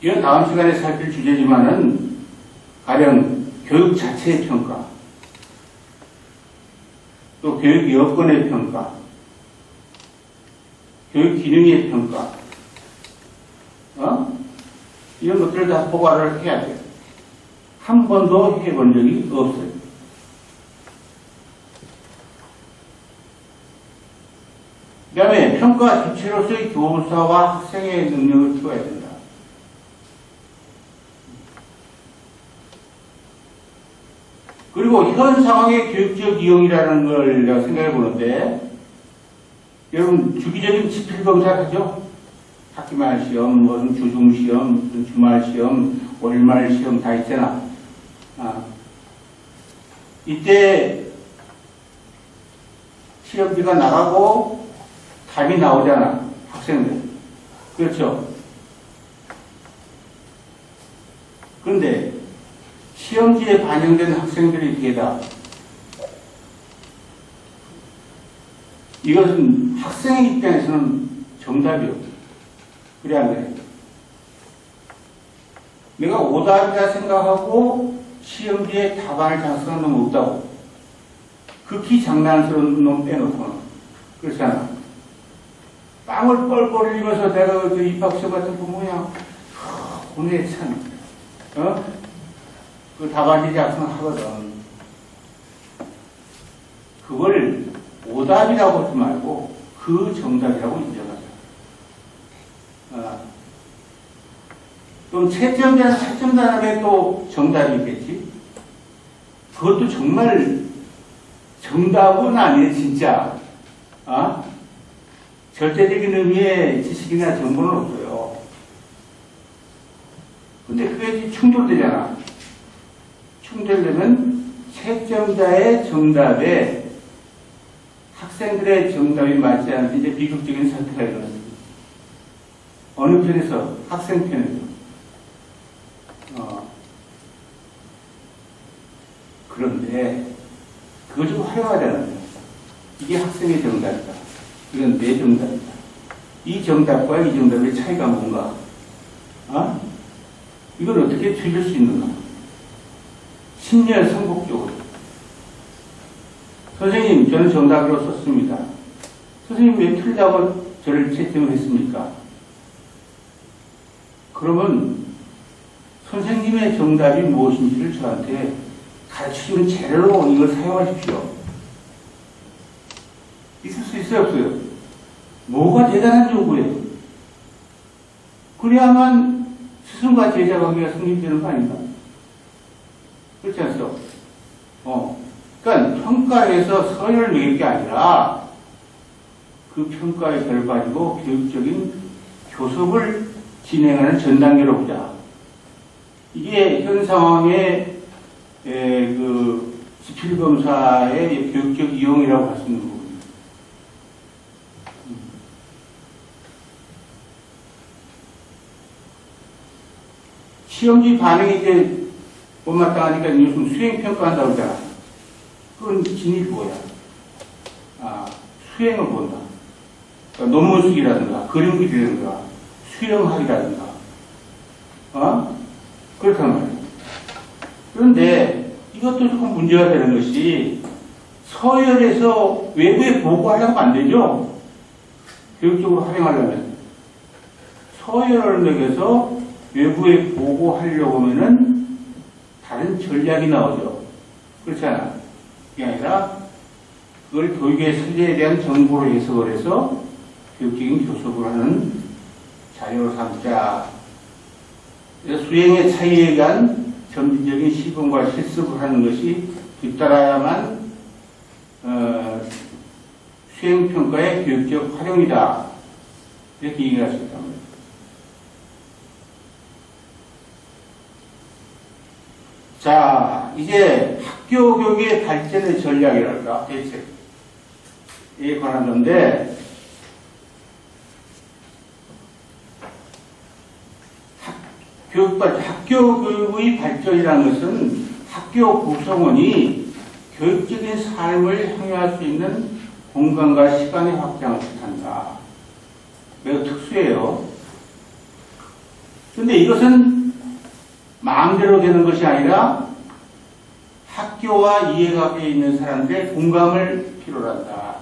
이건 다음 시간에 살필 주제지만은 가령 교육 자체의 평가, 또 교육 여건의 평가, 교육 기능의 평가, 이런 것들을 다 포괄을 해야 돼요. 한 번도 해본 적이 없어요. 그 다음에 평가 주체로서의 교사와 학생의 능력을 키워야 된다. 그리고 현 상황의 교육적 이용이라는 걸 내가 생각해 보는데, 여러분 주기적인 지필검사를 하죠? 학기말 시험, 무슨 주중시험, 무슨 주말시험, 월말시험 다 있잖아. 이때 시험지가 나가고 답이 나오잖아. 학생들. 그렇죠? 그런데 시험지에 반영된 학생들의 대답, 이것은 학생의 입장에서는 정답이 없어요. 그래 안 그래? 내가 오답이라 생각하고 시험지에 답안을 작성한 놈 없다고. 극히 장난스러운 놈 빼놓고는. 그렇잖아. 빵을 뻘뻘 흘리면서 내가 그 입학시험 같은 거 뭐야? 오늘 참, 그 답안지 작성하거든. 그걸 오답이라고 하지 말고 그 정답이라고 인정하자. 그럼 채점자는 채점 단원에 또 정답이 있겠지? 그것도 정말 정답은 아니에요, 진짜. 절대적인 의미의 지식이나 정보는 없어요. 근데 그게 충돌되잖아. 충돌되면 채점자의 정답에 학생들의 정답이 맞지 않는 이제 비극적인 상태가 일어납니다. 어느 편에서? 학생 편에서. 그런데 그거 좀 활용하자는 거예요. 이게 학생의 정답이다. 이건 내 정답이다. 이 정답과 이 정답의 차이가 뭔가? 이걸 어떻게 틀릴 수 있는가? 심려성곡적으로. 선생님, 저는 정답으로 썼습니다. 선생님 왜 틀리다고 저를 채점을 했습니까? 그러면 선생님의 정답이 무엇인지를 저한테 가르치는 재료로 이걸 사용하십시오. 있을 수 있어요, 없어요? 뭐가 대단한 요구예요? 그래야만 스승과 제자 관계가 성립되는 거 아닌가? 그렇지 않소? 그러니까 평가에서 서열을 매길 게 아니라 그 평가의 결을 가지고 교육적인 교섭을 진행하는 전 단계로 보자. 이게 현 상황의 그 지필검사의 교육적 이용이라고 할 수 있는 부분입니다. 시험지 반응이 이제 못마땅하니까 요즘 수행평가한다고 하잖아. 그건 진이 뭐야? 수행을 본다. 그러니까 논문 쓰기라든가, 그림 그리라든가, 수영하기라든가, 그렇단 말이에요. 그런데 이것도 조금 문제가 되는 것이 서열에서 외부에 보고하려면 안 되죠. 교육적으로 활용하려면. 서열을 매겨서 외부에 보고하려고 하면은 다른 전략이 나오죠. 그렇잖아. 그게 아니라 그걸 교육의 선제에 대한 정보로 해석을 해서 교육적인 교섭을 하는 자료로 삼자. 수행의 차이에 의한 점진적인 시범과 실습을 하는 것이 뒤따라야만 수행평가의 교육적 활용이다. 이렇게 얘기할 수 있단 말이에요. 자, 이제 학교 교육의 발전의 전략이랄까, 대책에 관한 건데, 학교 교육의 발전이라는 것은 학교 구성원이 교육적인 삶을 향유할 수 있는 공간과 시간의 확장을 뜻한다. 매우 특수해요. 그런데 이것은 마음대로 되는 것이 아니라 학교와 이해관계에 있는 사람들의 공감을 필요로 한다.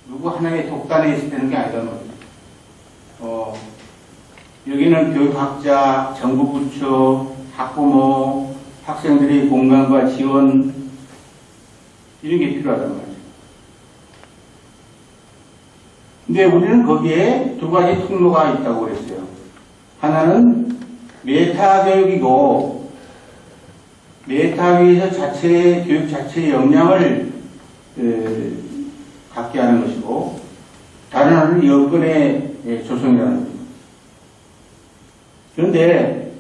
누구 하나의 독단에 있을 때는 게 아니란 말이에요. 여기는 교육학자, 정부부처, 학부모, 학생들의 공감과 지원 이런 게 필요하단 말이에요. 근데 우리는 거기에 두 가지 통로가 있다고 그랬어요. 하나는 메타교육이고 메타교육에서 교육 자체의 역량을 갖게 하는 것이고 다른 하나는 여건의 조성이라는 겁니다. 그런데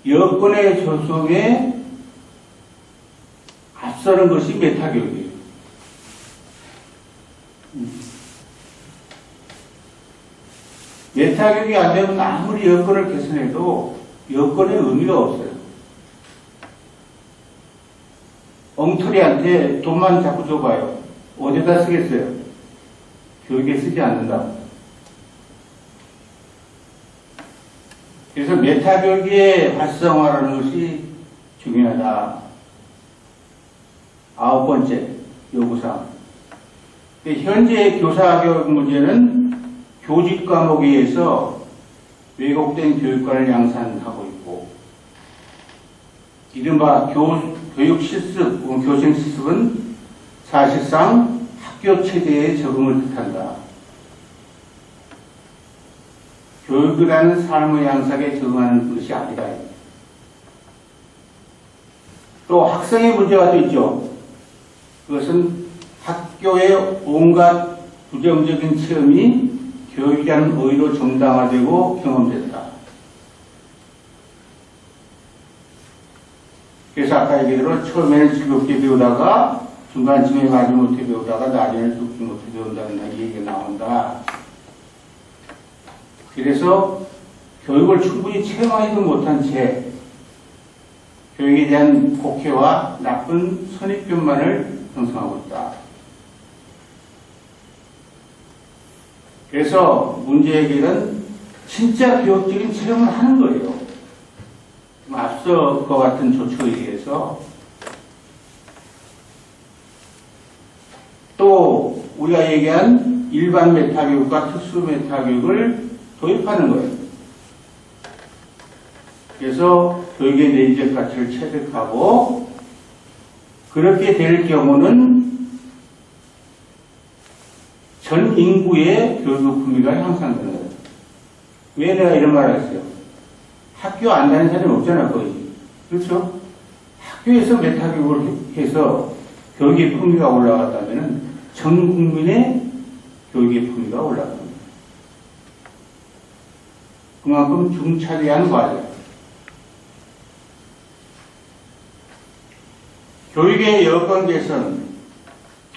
여건의 조성에 앞서는 것이 메타교육이에요. 메타교육이 안 되면 아무리 여건을 개선해도 여건의 의미가 없어요. 엉터리한테 돈만 자꾸 줘봐요. 어디다 쓰겠어요? 교육에 쓰지 않는다고. 그래서 메타교육의 활성화라는 것이 중요하다. 9번째 요구사항. 현재 교사교육 문제는 교직 과목에 의해서 왜곡된 교육관을 양산하고 있고, 이른바 교육 실습, 교생 실습은 사실상 학교 체제에 적응을 뜻한다. 교육이라는 삶의 양상에 적응하는 것이 아니다. 또 학생의 문제가 또 있죠. 그것은 학교의 온갖 부정적인 체험이 교육이라는 의의로 정당화되고 경험됐다. 그래서 아까 얘기대로 처음에는 즐겁게 배우다가 중간쯤에 마지못해 배우다가 나중에는 듣지 못해 배운다는 얘기가 나온다. 그래서 교육을 충분히 체험하지도 못한 채 교육에 대한 곡해와 나쁜 선입견만을 형성하고 있다. 그래서 문제 해결은 진짜 교육적인 체험을 하는 거예요. 앞서 그와 같은 조처에 의해서 또 우리가 얘기한 일반 메타교육과 특수 메타교육을 도입하는 거예요. 그래서 교육의 내적 가치를 체득하고 그렇게 될 경우는 전 인구의 교육 품위가 향상되는 거예요. 왜 내가 이런 말을 했어요? 학교 안 다니는 사람이 없잖아, 거의. 그렇죠? 학교에서 메타교육을 해서 교육의 품위가 올라갔다면 전 국민의 교육의 품위가 올라갑니다. 그만큼 중차대한 과제. 교육의 여건 개선.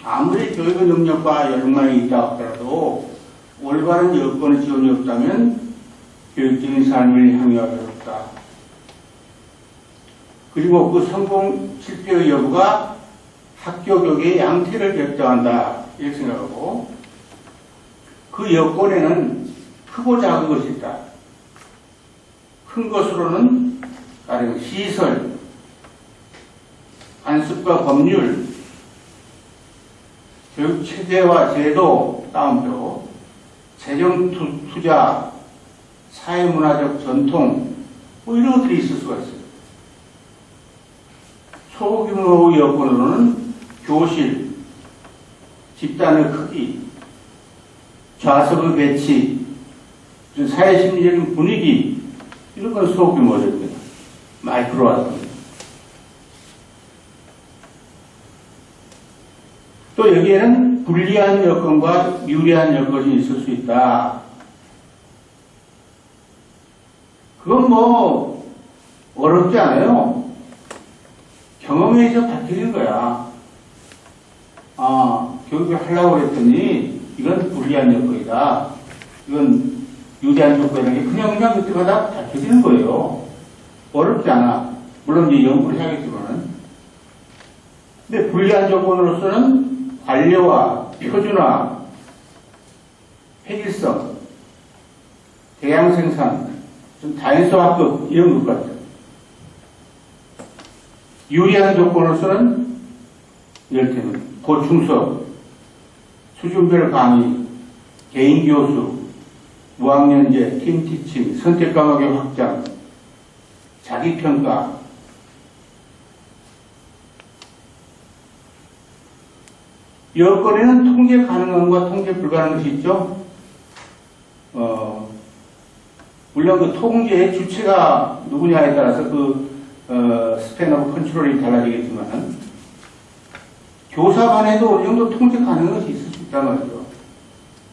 아무리 교육의 능력과 열망이 있다 하더라도 올바른 여건의 지원이 없다면 교육적인 삶을 향유하기 어렵다. 그리고 그 성공 실패의 여부가 학교 교육의 양태를 결정한다. 이렇게 생각하고 그 여건에는 크고 작은 것이 있다. 큰 것으로는 가령 시설, 관습과 법률, 교육 체제와 제도, 다음표, 재정 투자, 사회문화적 전통, 뭐 이런 것들이 있을 수가 있어요. 소규모 여건으로는 교실, 집단의 크기, 좌석의 배치, 사회심리적인 분위기, 이런 건 소규모적입니다. 마이크로아트. 또 여기에는 불리한 여건과 유리한 여건이 있을 수 있다. 그건 뭐 어렵지 않아요. 경험에 의해서 밝혀지는 거야. 아, 교육을 하려고 했더니 이건 불리한 여건이다. 이건 유리한 여건이라는 게 그냥 그때마다 밝혀지는 거예요. 어렵지 않아. 물론 이제 연구를 해야겠지만은. 근데 불리한 조건으로서는 관료와 표준화, 획일성, 대량 생산, 좀 다연소 합급 이런 것 같아요. 유리한 조건으로서는 이를테면 보충 수업, 수준별 강의, 개인 교수, 무학년제, 팀티칭, 선택 과목의 확장, 자기평가, 여건에는 통제 가능한 것과 통제 불가능한 것이 있죠. 물론 그 통제의 주체가 누구냐에 따라서 스팬 오브 컨트롤이 달라지겠지만, 교사 간에도 어느 정도 통제 가능한 것이 있을 수 있단 말이죠.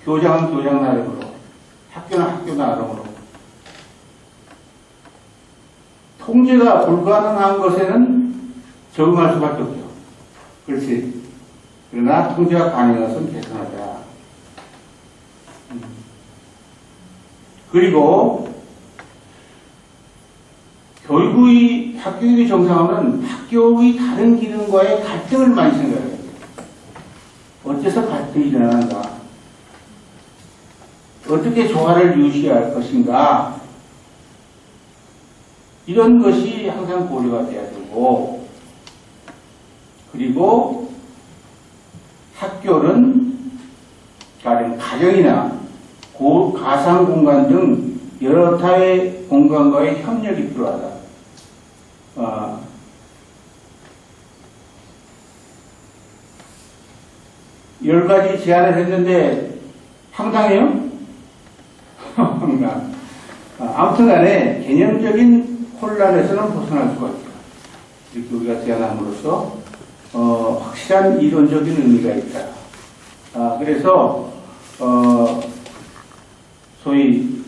교장은 교장 나름으로, 학교는 학교 나름으로. 통제가 불가능한 것에는 적응할 수밖에 없죠. 그렇지. 그러나 통제가 가능한 것은 개선하자. 그리고 학교의 정상화는 학교의 다른 기능과의 갈등을 많이 생각해요. 어째서 갈등이 일어나는가? 어떻게 조화를 유지할 것인가? 이런 것이 항상 고려가 돼야 되고, 그리고 학교는 가정이나 가상 공간 등 여러 타의 공간과의 협력이 필요하다. 열 가지 제안을 했는데 황당해요? 황당. 아무튼 간에 개념적인 혼란에서는 벗어날 수가 있다. 이렇게 우리가 제안함으로써 확실한 이론적인 의미가 있다. 그래서 소위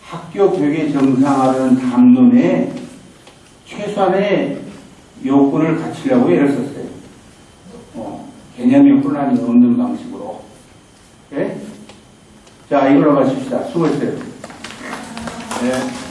학교 교육의 정상화라는 담론에 최소한의 요건을 갖추려고 애를 썼어요. 개념의 혼란이 없는 방식으로. 네? 자, 이걸로 마칩시다. 수고했어요. 네.